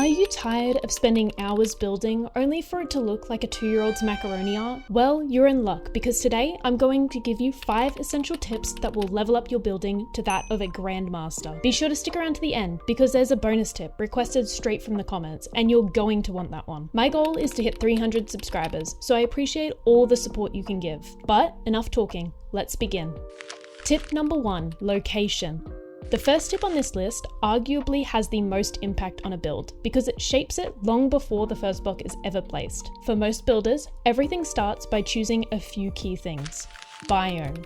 Are you tired of spending hours building only for it to look like a 2-year-old's macaroni art? Well, you're in luck because today I'm going to give you 5 essential tips that will level up your building to that of a grandmaster. Be sure to stick around to the end because there's a bonus tip requested straight from the comments and you're going to want that one. My goal is to hit 300 subscribers, so I appreciate all the support you can give. But enough talking, let's begin. Tip number 1, location. The first tip on this list arguably has the most impact on a build because it shapes it long before the first block is ever placed. For most builders, everything starts by choosing a few key things. Biome.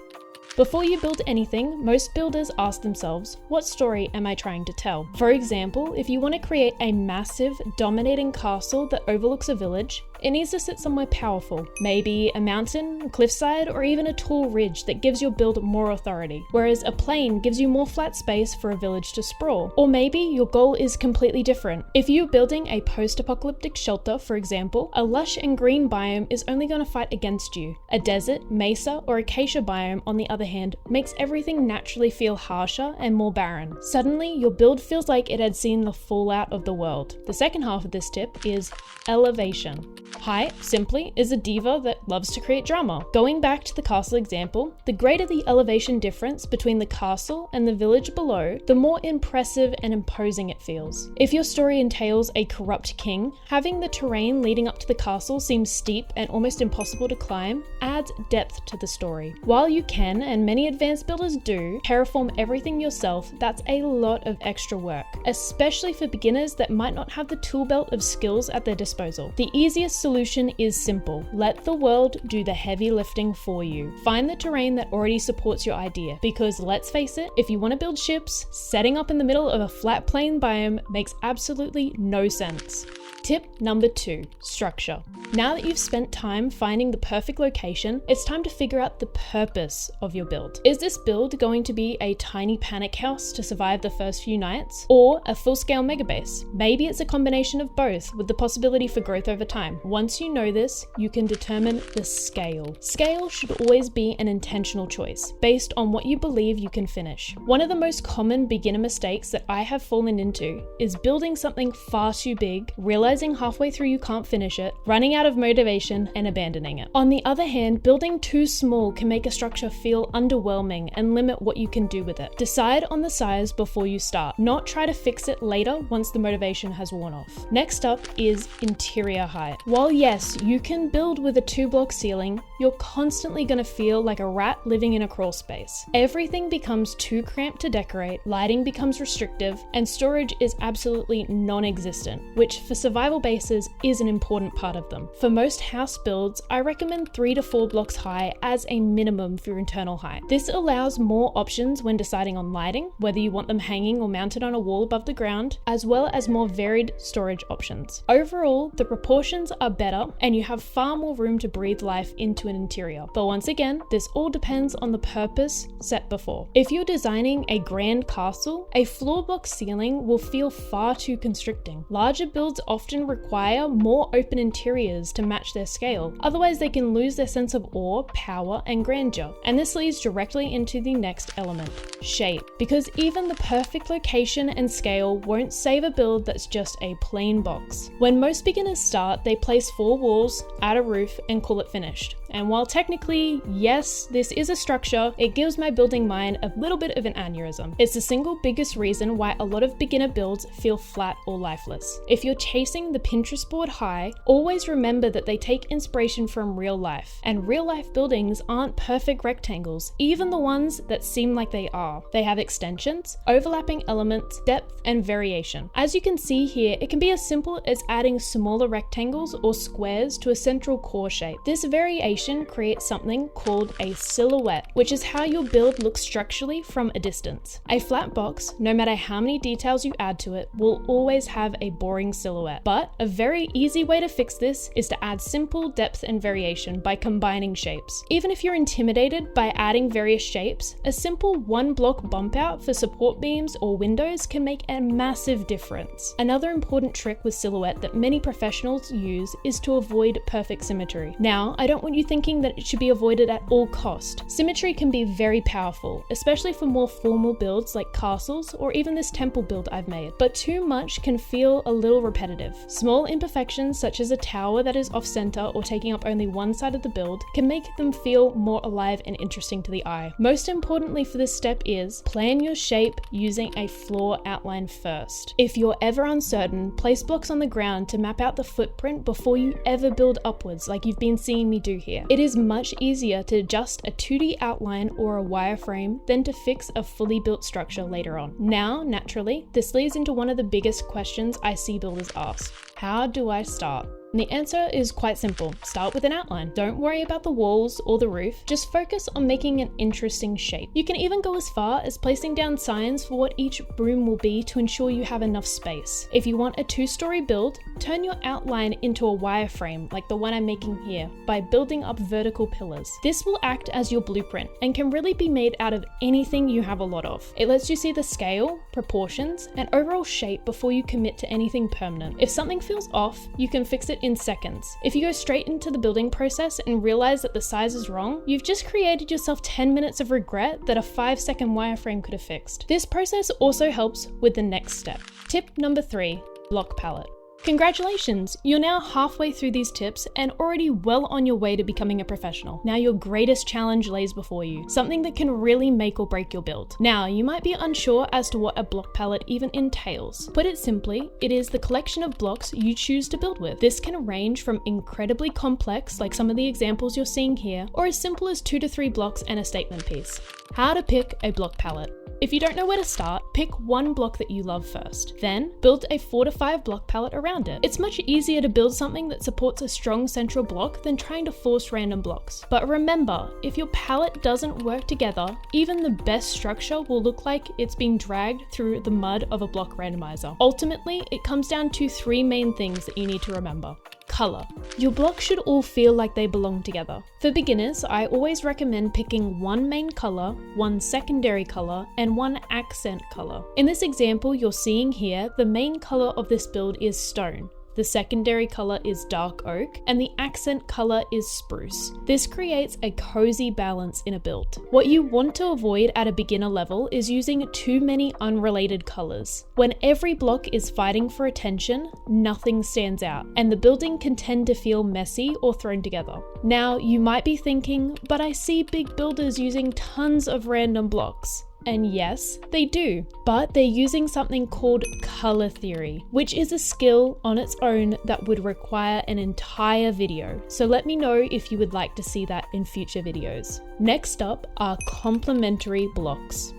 Before you build anything, most builders ask themselves, what story am I trying to tell? For example, if you want to create a massive, dominating castle that overlooks a village, it needs to sit somewhere powerful. Maybe a mountain, a cliffside, or even a tall ridge that gives your build more authority, whereas a plain gives you more flat space for a village to sprawl. Or maybe your goal is completely different. If you're building a post-apocalyptic shelter, for example, a lush and green biome is only going to fight against you. A desert, mesa, or acacia biome, on the other hand, makes everything naturally feel harsher and more barren. Suddenly, your build feels like it had seen the fallout of the world. The second half of this tip is elevation. Height, simply, is a diva that loves to create drama. Going back to the castle example, the greater the elevation difference between the castle and the village below, the more impressive and imposing it feels. If your story entails a corrupt king, having the terrain leading up to the castle seem steep and almost impossible to climb adds depth to the story. While you can, and many advanced builders do, terraform everything yourself, that's a lot of extra work, especially for beginners that might not have the tool belt of skills at their disposal. The easiest solution is simple. Let the world do the heavy lifting for you. Find the terrain that already supports your idea, because let's face it, if you want to build ships, setting up in the middle of a flat plain biome makes absolutely no sense. Tip number 2, structure. Now that you've spent time finding the perfect location, it's time to figure out the purpose of your build. Is this build going to be a tiny panic house to survive the first few nights, or a full-scale megabase? Maybe it's a combination of both with the possibility for growth over time. Once you know this, you can determine the scale. Scale should always be an intentional choice, based on what you believe you can finish. One of the most common beginner mistakes that I have fallen into is building something far too big, realizing halfway through you can't finish it, running out of motivation, and abandoning it. On the other hand, building too small can make a structure feel underwhelming and limit what you can do with it. Decide on the size before you start, not try to fix it later once the motivation has worn off. Next up is interior height. While yes, you can build with a 2-block ceiling, you're constantly going to feel like a rat living in a crawl space. Everything becomes too cramped to decorate, lighting becomes restrictive, and storage is absolutely non-existent, which for survival bases is an important part of them. For most house builds, I recommend 3 to 4 blocks high as a minimum for your internal height. This allows more options when deciding on lighting, whether you want them hanging or mounted on a wall above the ground, as well as more varied storage options. Overall, the proportions are better and you have far more room to breathe life into an interior. But once again, this all depends on the purpose set before. If you're designing a grand castle, a floor block ceiling will feel far too constricting. Larger builds often require more open interiors to match their scale. Otherwise, they can lose their sense of awe, power, and grandeur. And this leads directly into the next element, shape. Because even the perfect location and scale won't save a build that's just a plain box. When most beginners start, they place 4 walls, add a roof, and call it finished. And while technically, yes, this is a structure, it gives my building mind a little bit of an aneurysm. It's the single biggest reason why a lot of beginner builds feel flat or lifeless. If you're chasing the Pinterest board high, always remember that they take inspiration from real life. And real life buildings aren't perfect rectangles, even the ones that seem like they are. They have extensions, overlapping elements, depth, and variation. As you can see here, it can be as simple as adding smaller rectangles or squares to a central core shape. This variation creates something called a silhouette, which is how your build looks structurally from a distance. A flat box, no matter how many details you add to it, will always have a boring silhouette. But a very easy way to fix this is to add simple depth and variation by combining shapes. Even if you're intimidated by adding various shapes, a simple 1-block bump out for support beams or windows can make a massive difference. Another important trick with silhouette that many professionals use is to avoid perfect symmetry. Now, I don't want you thinking that it should be avoided at all cost. Symmetry can be very powerful, especially for more formal builds like castles or even this temple build I've made, but too much can feel a little repetitive. Small imperfections such as a tower that is off-center or taking up only one side of the build can make them feel more alive and interesting to the eye. Most importantly for this step is plan your shape using a floor outline first. If you're ever uncertain, place blocks on the ground to map out the footprint before you ever build upwards like you've been seeing me do here. It is much easier to adjust a 2D outline or a wireframe than to fix a fully built structure later on. Now, naturally, this leads into one of the biggest questions I see builders ask. How do I start? And the answer is quite simple. Start with an outline. Don't worry about the walls or the roof. Just focus on making an interesting shape. You can even go as far as placing down signs for what each room will be to ensure you have enough space. If you want a 2-story build, turn your outline into a wireframe like the one I'm making here by building up vertical pillars. This will act as your blueprint and can really be made out of anything you have a lot of. It lets you see the scale, proportions, and overall shape before you commit to anything permanent. If something feels off, you can fix it in seconds. If you go straight into the building process and realize that the size is wrong, you've just created yourself 10 minutes of regret that a 5-second wireframe could have fixed. This process also helps with the next step. Tip number 3, block palette. Congratulations! You're now halfway through these tips and already well on your way to becoming a professional. Now your greatest challenge lays before you, something that can really make or break your build. Now, you might be unsure as to what a block palette even entails. Put it simply, it is the collection of blocks you choose to build with. This can range from incredibly complex, like some of the examples you're seeing here, or as simple as 2 to 3 blocks and a statement piece. How to pick a block palette. If you don't know where to start, pick one block that you love first. Then, build a 4 to 5 block palette around it. It's much easier to build something that supports a strong central block than trying to force random blocks. But remember, if your palette doesn't work together, even the best structure will look like it's being dragged through the mud of a block randomizer. Ultimately, it comes down to 3 main things that you need to remember. Color. Your blocks should all feel like they belong together. For beginners, I always recommend picking one main color, one secondary color, and one accent color. In this example you're seeing here, the main color of this build is stone. The secondary color is dark oak, and the accent color is spruce. This creates a cozy balance in a build. What you want to avoid at a beginner level is using too many unrelated colors. When every block is fighting for attention, nothing stands out, and the building can tend to feel messy or thrown together. Now, you might be thinking, but I see big builders using tons of random blocks. And yes, they do, but they're using something called color theory, which is a skill on its own that would require an entire video. So let me know if you would like to see that in future videos. Next up are complementary blocks.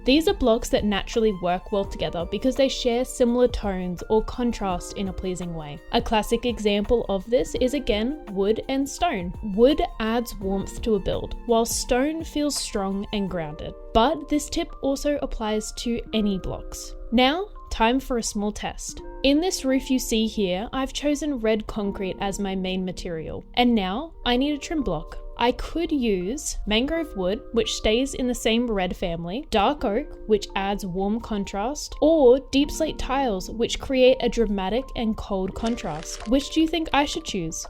These are blocks that naturally work well together because they share similar tones or contrast in a pleasing way. A classic example of this is again wood and stone. Wood adds warmth to a build, while stone feels strong and grounded. But this tip also applies to any blocks. Now, time for a small test. In this roof you see here, I've chosen red concrete as my main material. And now, I need a trim block. I could use mangrove wood, which stays in the same red family, dark oak, which adds warm contrast, or deep slate tiles, which create a dramatic and cold contrast. Which do you think I should choose?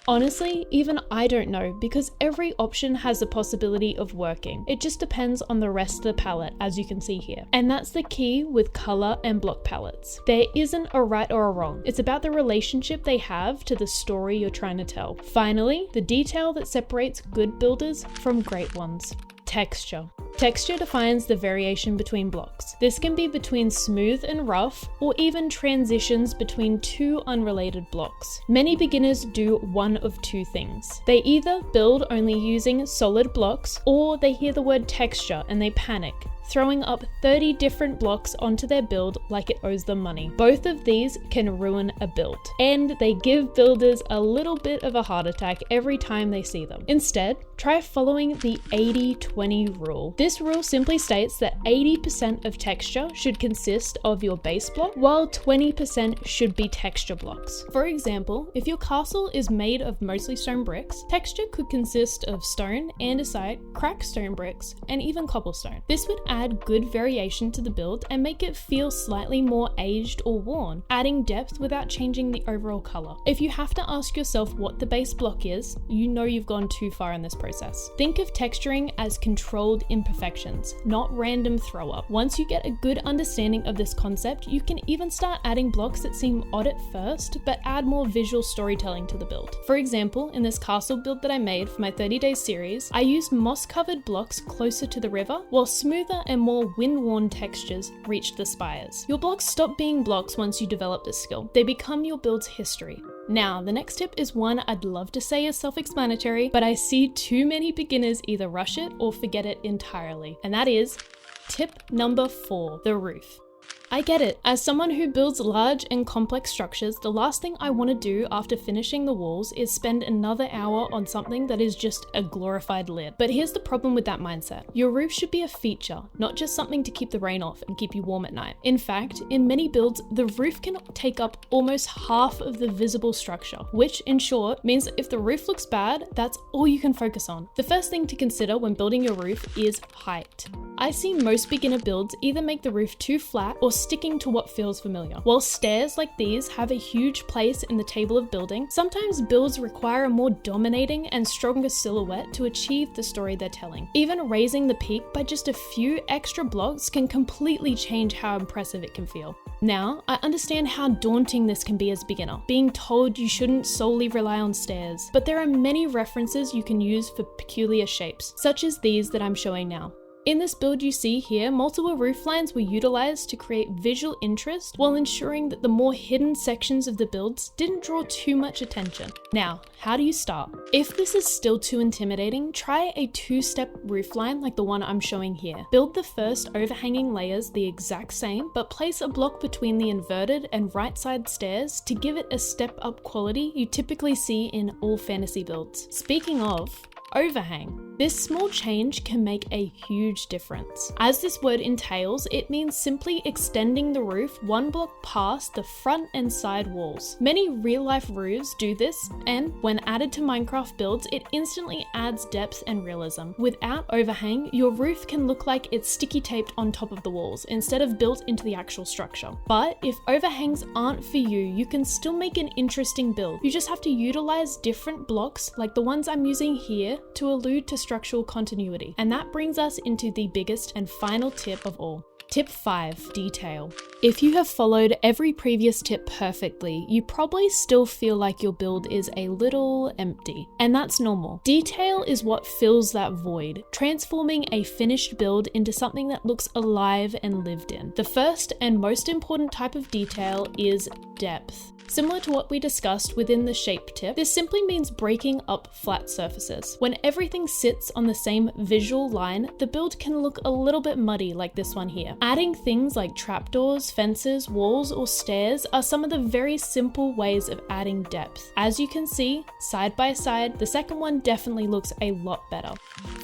Honestly, even I don't know because every option has the possibility of working. It just depends on the rest of the palette, as you can see here. And that's the key with color and block palettes. There isn't a right or a wrong. It's about the relationship they have to the story you're trying to tell. Finally, the detail that separates good builders from great ones. Texture. Texture defines the variation between blocks. This can be between smooth and rough, or even transitions between 2 unrelated blocks. Many beginners do one of 2 things. They either build only using solid blocks, or they hear the word texture and they panic, throwing up 30 different blocks onto their build like it owes them money. Both of these can ruin a build, and they give builders a little bit of a heart attack every time they see them. Instead, try following the 80-20 rule. This rule simply states that 80% of texture should consist of your base block, while 20% should be texture blocks. For example, if your castle is made of mostly stone bricks, texture could consist of stone, andesite, cracked stone bricks, and even cobblestone. This would add add good variation to the build and make it feel slightly more aged or worn, adding depth without changing the overall color. If you have to ask yourself what the base block is, you know you've gone too far in this process. Think of texturing as controlled imperfections, not random throw up. Once you get a good understanding of this concept, you can even start adding blocks that seem odd at first, but add more visual storytelling to the build. For example, in this castle build that I made for my 30-day series, I used moss-covered blocks closer to the river, while smoother and more wind-worn textures reached the spires. Your blocks stop being blocks once you develop this skill. They become your build's history. Now, the next tip is one I'd love to say is self-explanatory, but I see too many beginners either rush it or forget it entirely. And that is tip number 4, the roof. I get it. As someone who builds large and complex structures, the last thing I want to do after finishing the walls is spend another hour on something that is just a glorified lid. But here's the problem with that mindset. Your roof should be a feature, not just something to keep the rain off and keep you warm at night. In fact, in many builds, the roof can take up almost half of the visible structure, which in short means that if the roof looks bad, that's all you can focus on. The first thing to consider when building your roof is height. I see most beginner builds either make the roof too flat or sticking to what feels familiar. While stairs like these have a huge place in the table of building, sometimes builds require a more dominating and stronger silhouette to achieve the story they're telling. Even raising the peak by just a few extra blocks can completely change how impressive it can feel. Now, I understand how daunting this can be as a beginner, being told you shouldn't solely rely on stairs, but there are many references you can use for peculiar shapes, such as these that I'm showing now. In this build you see here, multiple roof lines were utilized to create visual interest while ensuring that the more hidden sections of the builds didn't draw too much attention. Now, how do you start? If this is still too intimidating, try a 2-step roof line like the one I'm showing here. Build the first overhanging layers the exact same, but place a block between the inverted and right side stairs to give it a step up quality you typically see in all fantasy builds. Speaking of overhang, this small change can make a huge difference. As this word entails, it means simply extending the roof one block past the front and side walls. Many real-life roofs do this, and when added to Minecraft builds, it instantly adds depth and realism. Without overhang, your roof can look like it's sticky taped on top of the walls instead of built into the actual structure. But if overhangs aren't for you, you can still make an interesting build. You just have to utilize different blocks like the ones I'm using here to allude to structural continuity. And that brings us into the biggest and final tip of all. Tip 5, detail. If you have followed every previous tip perfectly, you probably still feel like your build is a little empty, and that's normal. Detail is what fills that void, transforming a finished build into something that looks alive and lived in. The first and most important type of detail is depth. Similar to what we discussed within the shape tip, this simply means breaking up flat surfaces. When everything sits on the same visual line, the build can look a little bit muddy like this one here. Adding things like trapdoors, fences, walls, or stairs are some of the very simple ways of adding depth. As you can see, side by side, the second one definitely looks a lot better.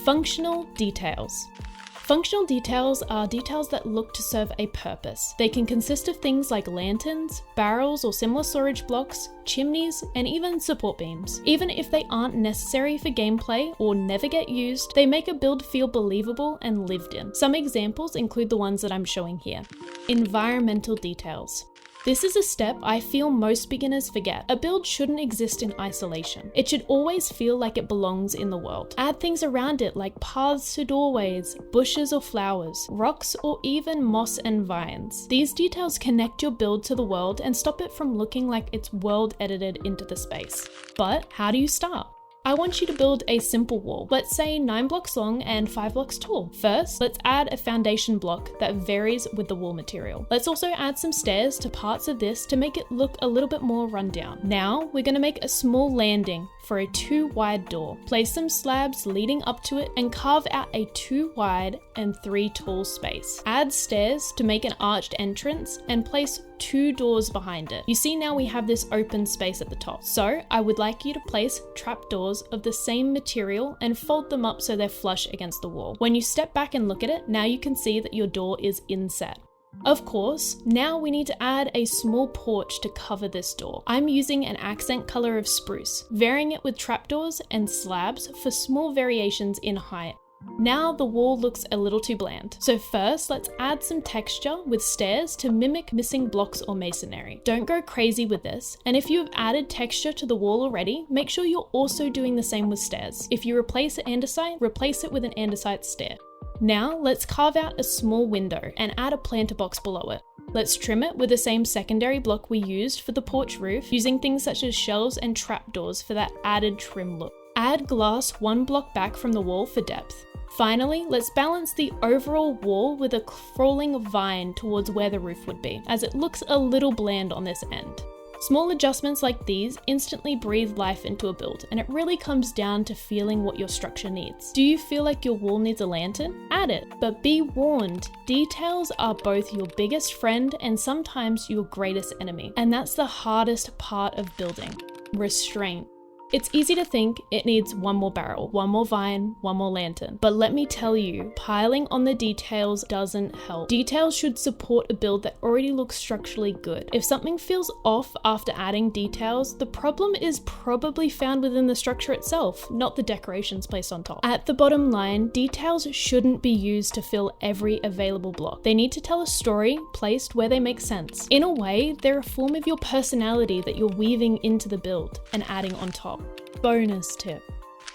Functional details. Functional details are details that look to serve a purpose. They can consist of things like lanterns, barrels or similar storage blocks, chimneys, and even support beams. Even if they aren't necessary for gameplay or never get used, they make a build feel believable and lived in. Some examples include the ones that I'm showing here. Environmental details. This is a step I feel most beginners forget. A build shouldn't exist in isolation. It should always feel like it belongs in the world. Add things around it like paths to doorways, bushes or flowers, rocks, or even moss and vines. These details connect your build to the world and stop it from looking like it's world edited into the space. But how do you start? I want you to build a simple wall, let's say 9 blocks long and 5 blocks tall. First, let's add a foundation block that varies with the wall material. Let's also add some stairs to parts of this to make it look a little bit more rundown. Now, we're going to make a small landing for a 2 wide door. Place some slabs leading up to it and carve out a 2 wide and 3 tall space. Add stairs to make an arched entrance and place 2 doors behind it. You see now we have this open space at the top. So I would like you to place trapdoors of the same material and fold them up so they're flush against the wall. When you step back and look at it, now you can see that your door is inset. Of course, now we need to add a small porch to cover this door. I'm using an accent color of spruce, varying it with trapdoors and slabs for small variations in height. Now the wall looks a little too bland. So first, let's add some texture with stairs to mimic missing blocks or masonry. Don't go crazy with this, and if you have added texture to the wall already, make sure you're also doing the same with stairs. If you replace an andesite, replace it with an andesite stair. Now let's carve out a small window and add a planter box below it. Let's trim it with the same secondary block we used for the porch roof, using things such as shelves and trapdoors for that added trim look. Add glass one block back from the wall for depth. Finally, let's balance the overall wall with a crawling vine towards where the roof would be, as it looks a little bland on this end. Small adjustments like these instantly breathe life into a build, and it really comes down to feeling what your structure needs. Do you feel like your wall needs a lantern? Add it, but be warned, details are both your biggest friend and sometimes your greatest enemy, and that's the hardest part of building: restraint. It's easy to think it needs one more barrel, one more vine, one more lantern, but let me tell you, piling on the details doesn't help. Details should support a build that already looks structurally good. If something feels off after adding details, the problem is probably found within the structure itself, not the decorations placed on top. At the bottom line, details shouldn't be used to fill every available block. They need to tell a story placed where they make sense. In a way, they're a form of your personality that you're weaving into the build and adding on top. Bonus tip.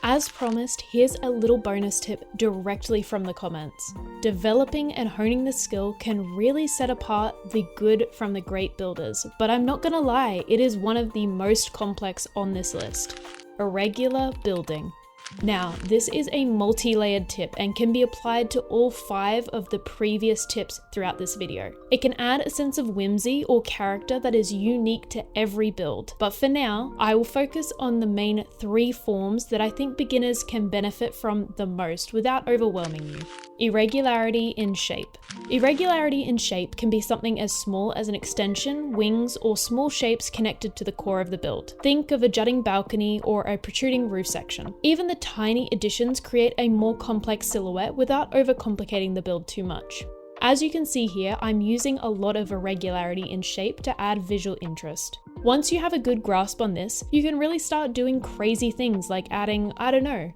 As promised, here's a little bonus tip directly from the comments. Developing and honing the skill can really set apart the good from the great builders, but I'm not gonna lie, it is one of the most complex on this list. Irregular building. Now, this is a multi-layered tip and can be applied to all 5 of the previous tips throughout this video. It can add a sense of whimsy or character that is unique to every build, but for now, I will focus on the main 3 forms that I think beginners can benefit from the most without overwhelming you. Irregularity in shape. Irregularity in shape can be something as small as an extension, wings, or small shapes connected to the core of the build. Think of a jutting balcony or a protruding roof section. Even the tiny additions create a more complex silhouette without overcomplicating the build too much. As you can see here, I'm using a lot of irregularity in shape to add visual interest. Once you have a good grasp on this, you can really start doing crazy things like adding,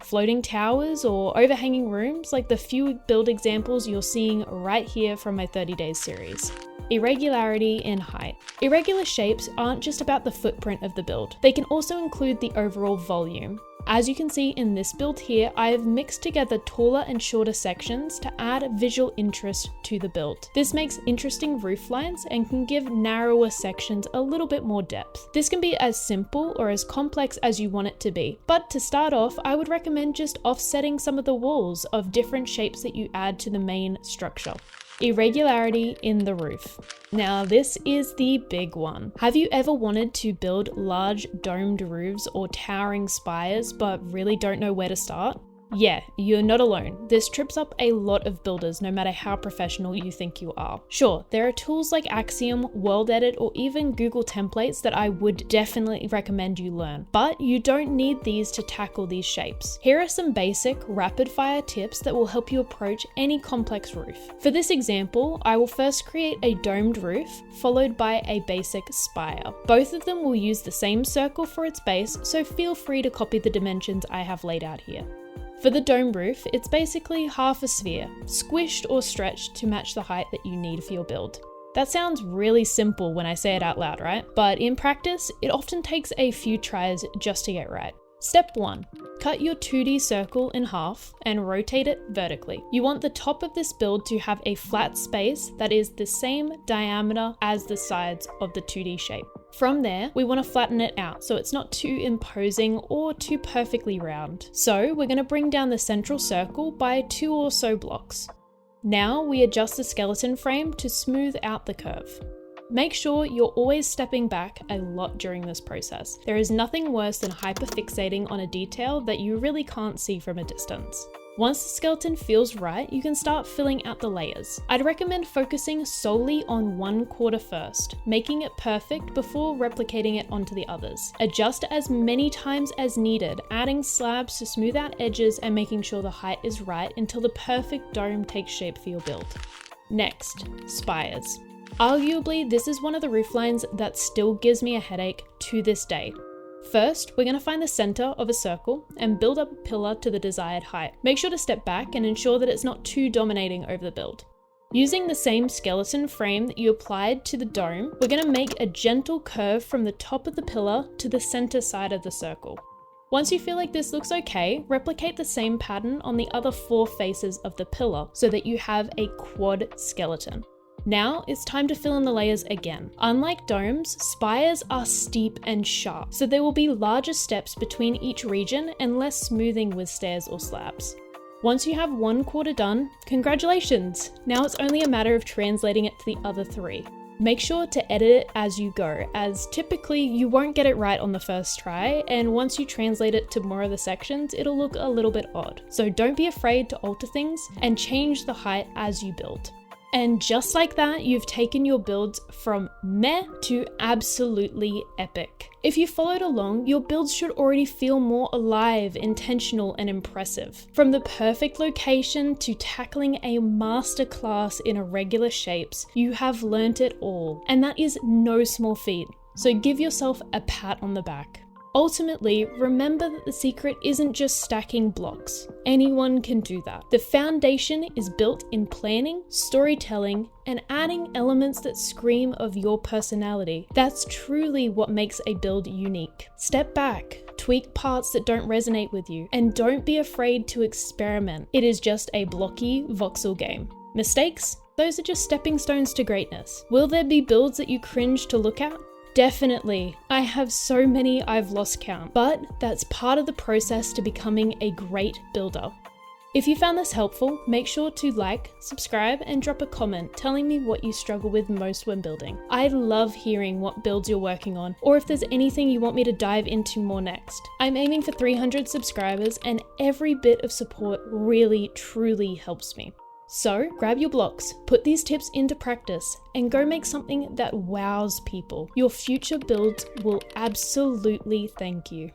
floating towers or overhanging rooms like the few build examples you're seeing right here from my 30 days series. Irregularity in height. Irregular shapes aren't just about the footprint of the build, they can also include the overall volume. As you can see in this build here, I have mixed together taller and shorter sections to add visual interest to the build. This makes interesting roof lines and can give narrower sections a little bit more depth. This can be as simple or as complex as you want it to be, but to start off, I would recommend just offsetting some of the walls of different shapes that you add to the main structure. Irregularity in the roof. Now this is the big one. Have you ever wanted to build large domed roofs or towering spires but really don't know where to start? Yeah, you're not alone. This trips up a lot of builders no matter how professional you think you are. Sure, there are tools like Axiom, WorldEdit, or even Google templates that I would definitely recommend you learn, but you don't need these to tackle these shapes. Here are some basic, rapid-fire tips that will help you approach any complex roof. For this example, I will first create a domed roof, followed by a basic spire. Both of them will use the same circle for its base, so feel free to copy the dimensions I have laid out here. For the dome roof, it's basically half a sphere, squished or stretched to match the height that you need for your build. That sounds really simple when I say it out loud, right? But in practice, it often takes a few tries just to get right. Step 1. Cut your 2D circle in half and rotate it vertically. You want the top of this build to have a flat space that is the same diameter as the sides of the 2D shape. From there, we want to flatten it out so it's not too imposing or too perfectly round. So we're going to bring down the central circle by 2 or so blocks. Now we adjust the skeleton frame to smooth out the curve. Make sure you're always stepping back a lot during this process. There is nothing worse than hyperfixating on a detail that you really can't see from a distance. Once the skeleton feels right, you can start filling out the layers. I'd recommend focusing solely on one quarter first, making it perfect before replicating it onto the others. Adjust as many times as needed, adding slabs to smooth out edges and making sure the height is right until the perfect dome takes shape for your build. Next, spires. Arguably, this is one of the roof lines that still gives me a headache to this day. First, we're going to find the center of a circle and build up a pillar to the desired height. Make sure to step back and ensure that it's not too dominating over the build. Using the same skeleton frame that you applied to the dome, we're going to make a gentle curve from the top of the pillar to the center side of the circle. Once you feel like this looks okay, replicate the same pattern on the other 4 faces of the pillar so that you have a quad skeleton. Now it's time to fill in the layers again. Unlike domes, spires are steep and sharp, so there will be larger steps between each region and less smoothing with stairs or slabs. Once you have 1/4 done, congratulations! Now it's only a matter of translating it to the other 3. Make sure to edit it as you go, as typically you won't get it right on the first try, and once you translate it to more of the sections, it'll look a little bit odd. So don't be afraid to alter things and change the height as you build. And just like that, you've taken your builds from meh to absolutely epic. If you followed along, your builds should already feel more alive, intentional, and impressive. From the perfect location to tackling a masterclass in irregular shapes, you have learnt it all. And that is no small feat. So give yourself a pat on the back. Ultimately, remember that the secret isn't just stacking blocks. Anyone can do that. The foundation is built in planning, storytelling, and adding elements that scream of your personality. That's truly what makes a build unique. Step back, tweak parts that don't resonate with you, and don't be afraid to experiment. It is just a blocky voxel game. Mistakes? Those are just stepping stones to greatness. Will there be builds that you cringe to look at? Definitely. I have so many I've lost count, but that's part of the process to becoming a great builder. If you found this helpful, make sure to like, subscribe, and drop a comment telling me what you struggle with most when building. I love hearing what builds you're working on, or if there's anything you want me to dive into more next. I'm aiming for 300 subscribers, and every bit of support really, truly helps me. So grab your blocks, put these tips into practice, and go make something that wows people. Your future builds will absolutely thank you.